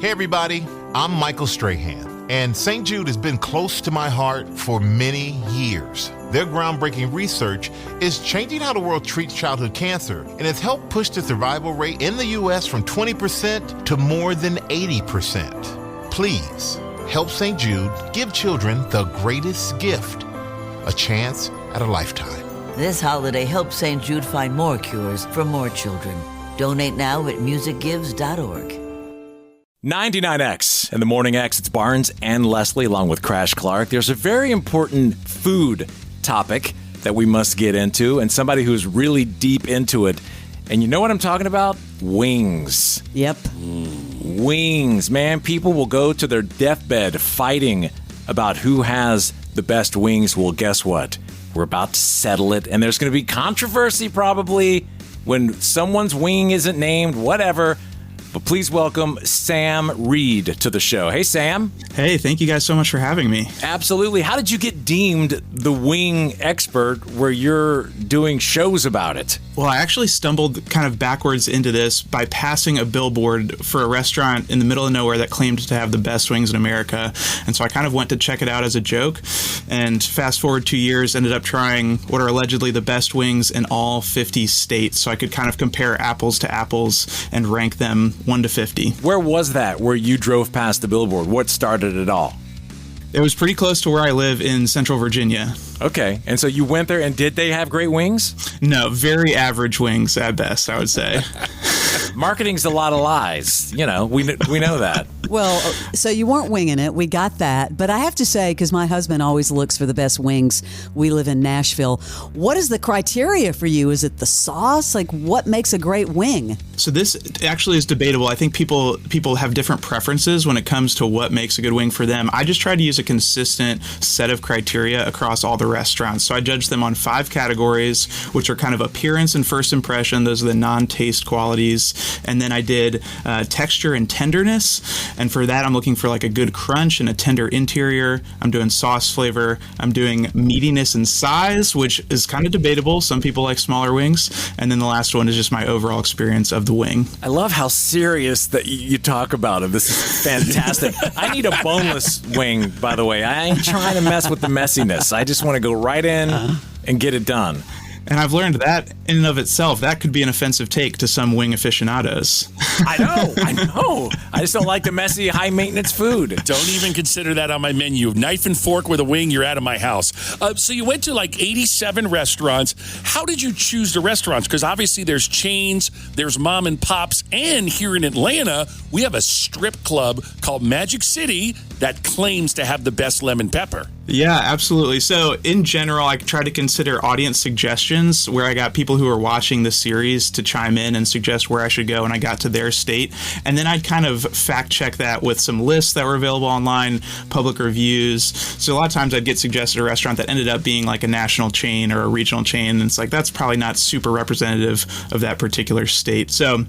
Hey everybody, I'm Michael Strahan, and St. Jude has been close to my heart for many years. Their groundbreaking research is changing how the world treats childhood cancer, and has helped push the survival rate in the U.S. from 20% to more than 80%. Please help St. Jude give children the greatest gift, a chance at a lifetime. This holiday, help St. Jude find more cures for more children. Donate now at musicgives.org. 99X and the Morning X. It's Barnes and Leslie along with Crash Clark. There's a very important food topic that we must get into, and somebody who's really deep into it. And you know what I'm talking about? Wings. Yep. Wings. Man, people will go to their deathbed fighting about who has the best wings. Well, guess what? We're about to settle it, and there's going to be controversy probably when someone's wing isn't named, whatever. But please welcome Sam Reid to the show. Hey, Sam. Hey, thank you guys so much for having me. Absolutely. How did you get deemed the wing expert where you're doing shows about it? Well, I actually stumbled kind of backwards into this by passing a billboard for a restaurant in the middle of nowhere that claimed to have the best wings in America. And so I kind of went to check it out as a joke. And fast forward 2 years, ended up trying what are allegedly the best wings in all 50 states. So I could kind of compare apples to apples and rank them 1 to 50. Where was that, where you drove past the billboard? What started it all? It was pretty close to where I live in Central Virginia. Okay, and so you went there, and did they have great wings? No, very average wings at best, I would say. Marketing's a lot of lies. You know, we know that. Well, so you weren't winging it. We got that. But I have to say, because my husband always looks for the best wings, we live in Nashville. What is the criteria for you? Is it the sauce? Like, what makes a great wing? So this actually is debatable. I think people have different preferences when it comes to what makes a good wing for them. I just try to use a consistent set of criteria across all the restaurants. So I judge them on 5 categories, which are kind of appearance and first impression. Those are the non-taste qualities. And then I did texture and tenderness. And for that, I'm looking for like a good crunch and a tender interior. I'm doing sauce flavor. I'm doing meatiness and size, which is kind of debatable. Some people like smaller wings. And then the last one is just my overall experience of the wing. I love how serious that you talk about it. This is fantastic. I need a boneless wing, by the way. I ain't trying to mess with the messiness. I just want to go right in and get it done. And I've learned that in and of itself, that could be an offensive take to some wing aficionados. I know. I just don't like the messy, high-maintenance food. Don't even consider that on my menu. Knife and fork with a wing, you're out of my house. So you went to like 87 restaurants. How did you choose the restaurants? Because obviously there's chains, there's mom and pops, and here in Atlanta, we have a strip club called Magic City that claims to have the best lemon pepper. Yeah, absolutely. So in general, I try to consider audience suggestions where I got people who are watching the series to chime in and suggest where I should go when I got to their state. And then I'd kind of fact check that with some lists that were available online, public reviews. So a lot of times I'd get suggested a restaurant that ended up being like a national chain or a regional chain. And it's like, that's probably not super representative of that particular state. So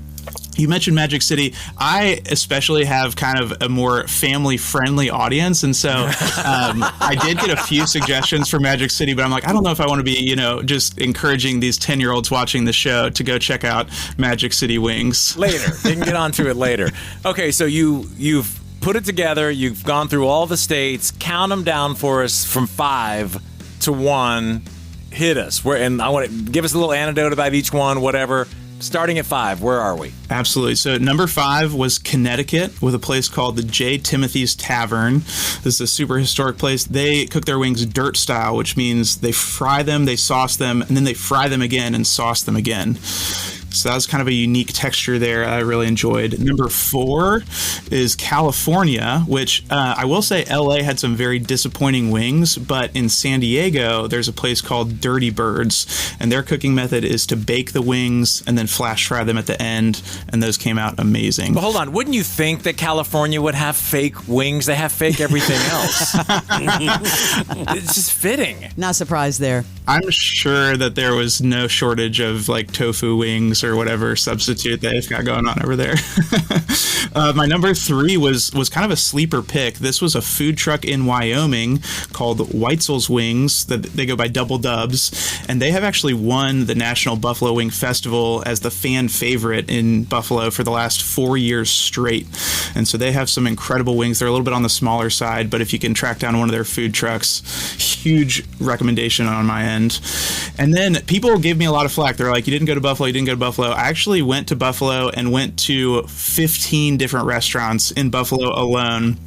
you mentioned Magic City. I especially have kind of a more family-friendly audience, and so I did get a few suggestions for Magic City, but I'm like, I don't know if I want to be, just encouraging these 10-year-olds watching the show to go check out Magic City Wings. Later. They can get onto it later. Okay, so you've put it together. You've gone through all the states. Count them down for us from 5 to 1. Hit us. And I want to give us a little anecdote about each one, whatever. Starting at 5, where are we? Absolutely. So number 5 was Connecticut with a place called the J. Timothy's Tavern. This is a super historic place. They cook their wings dirt style, which means they fry them, they sauce them, and then they fry them again and sauce them again. So that was kind of a unique texture there I really enjoyed. Number 4 is California, which I will say LA had some very disappointing wings, but in San Diego, there's a place called Dirty Birds, and their cooking method is to bake the wings and then flash fry them at the end, and those came out amazing. But hold on, wouldn't you think that California would have fake wings? They have fake everything else. It's just fitting. Not surprised there. I'm sure that there was no shortage of like tofu wings or whatever substitute they've got going on over there. My number 3 was kind of a sleeper pick. This was a food truck in Wyoming called Weitzel's Wings. They go by Double Dubs, and they have actually won the National Buffalo Wing Festival as the fan favorite in Buffalo for the last 4 years straight. And so they have some incredible wings. They're a little bit on the smaller side, but if you can track down one of their food trucks, huge recommendation on my end. And then people gave me a lot of flack. They're like, you didn't go to Buffalo, you didn't go to Buffalo. I actually went to Buffalo and went to 15 different restaurants in Buffalo alone,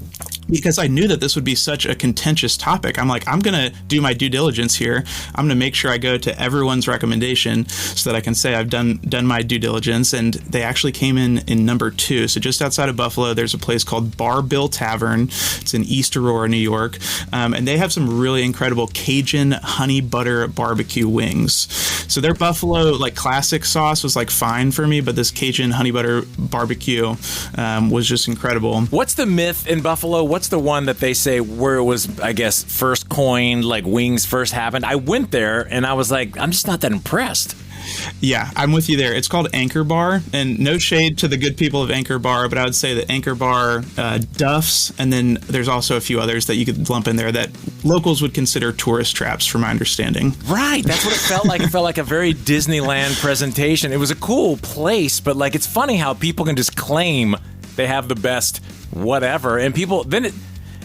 because I knew that this would be such a contentious topic. I'm like, I'm going to do my due diligence here. I'm going to make sure I go to everyone's recommendation so that I can say I've done my due diligence. And they actually came in number 2. So just outside of Buffalo, there's a place called Bar Bill Tavern. It's in East Aurora, New York. And they have some really incredible Cajun honey butter barbecue wings. So their Buffalo like classic sauce was like fine for me, but this Cajun honey butter barbecue was just incredible. What's the myth in Buffalo? What's the one that they say where it was, I guess, first coined, like wings first happened? I went there and I was like, I'm just not that impressed. Yeah, I'm with you there. It's called Anchor Bar, and no shade to the good people of Anchor Bar, but I would say that Anchor Bar, Duff's, and then there's also a few others that you could lump in there that locals would consider tourist traps, from my understanding. Right, that's what it felt like. It felt like a very Disneyland presentation. It was a cool place, but like it's funny how people can just claim they have the best whatever, and people then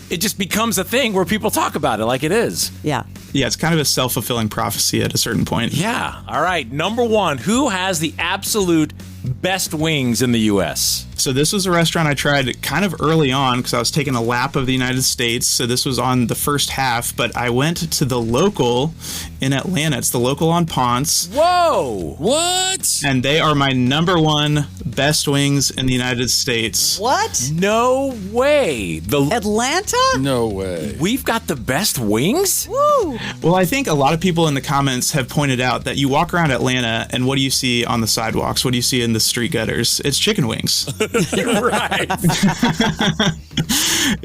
it just becomes a thing where people talk about it like it is. Yeah. Yeah, it's kind of a self-fulfilling prophecy at a certain point. Yeah. All right. Number 1, who has the absolute best wings in the U.S.? So this was a restaurant I tried kind of early on because I was taking a lap of the United States. So this was on the first half, but I went to the local in Atlanta. It's the local on Ponce. Whoa! What? And they are my number 1 best wings in the United States. What? No way. Atlanta? No way. We've got the best wings? Woo! Well, I think a lot of people in the comments have pointed out that you walk around Atlanta and what do you see on the sidewalks? What do you see in the street gutters? It's chicken wings. You're right.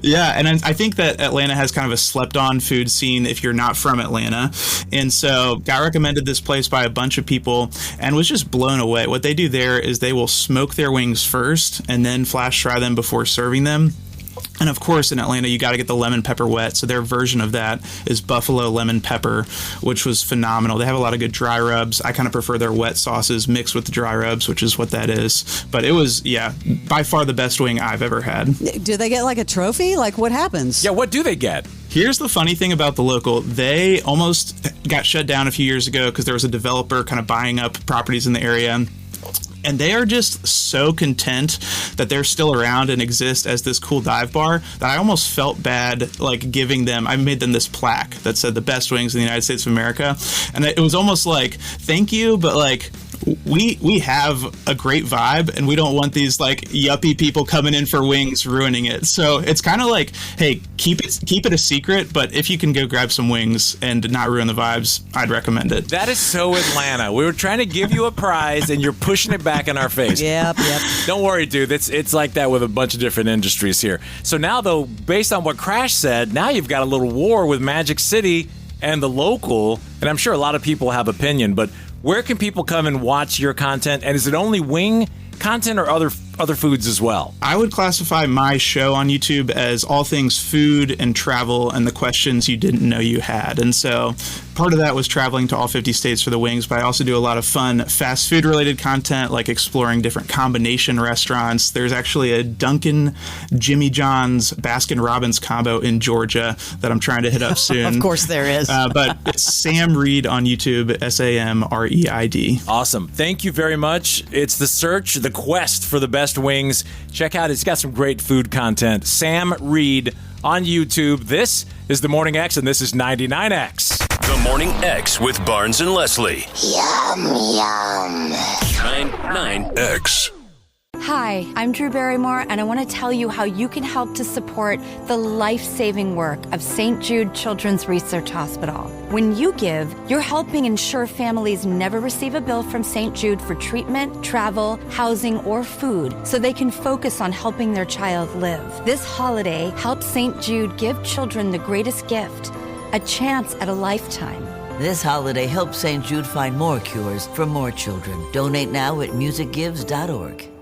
Yeah, and I think that Atlanta has kind of a slept-on food scene if you're not from Atlanta. And so got recommended this place by a bunch of people and was just blown away. What they do there is they will smoke their wings first and then flash fry them before serving them. And of course, in Atlanta, you got to get the lemon pepper wet. So their version of that is buffalo lemon pepper, which was phenomenal. They have a lot of good dry rubs. I kind of prefer their wet sauces mixed with the dry rubs, which is what that is. But it was, yeah, by far the best wing I've ever had. Do they get like a trophy? Like what happens? Yeah, what do they get? Here's the funny thing about the local. They almost got shut down a few years ago because there was a developer kind of buying up properties in the area. And they are just so content that they're still around and exist as this cool dive bar that I almost felt bad, like giving them, I made them this plaque that said the best wings in the United States of America. And it was almost like, thank you, but like, we have a great vibe and we don't want these like yuppie people coming in for wings ruining it. So it's kind of like, hey, keep it a secret, but if you can go grab some wings and not ruin the vibes, I'd recommend it. That is so Atlanta. We were trying to give you a prize and you're pushing it back in our face. Yep. Don't worry, dude. It's like that with a bunch of different industries here. So now, though, based on what Crash said, now you've got a little war with Magic City and the local, and I'm sure a lot of people have opinion, but where can people come and watch your content? And is it only wing content or other foods as well? I would classify my show on YouTube as all things food and travel and the questions you didn't know you had. And so part of that was traveling to all 50 states for the wings, but I also do a lot of fun fast food related content, like exploring different combination restaurants. There's actually a Dunkin', Jimmy John's, Baskin Robbins combo in Georgia that I'm trying to hit up soon. Of course there is. But it's Sam Reid on YouTube, SAMREID. Awesome. Thank you very much. It's the search, the quest for the best wings. Check out, it's got some great food content. Sam Reid on YouTube. This is The Morning X, and this is 99X. The Morning X with Barnes and Leslie. Yum, yum. 99X. Hi, I'm Drew Barrymore, and I want to tell you how you can help to support the life-saving work of St. Jude Children's Research Hospital. When you give, you're helping ensure families never receive a bill from St. Jude for treatment, travel, housing, or food, so they can focus on helping their child live. This holiday, help St. Jude give children the greatest gift, a chance at a lifetime. This holiday, help St. Jude find more cures for more children. Donate now at musicgives.org.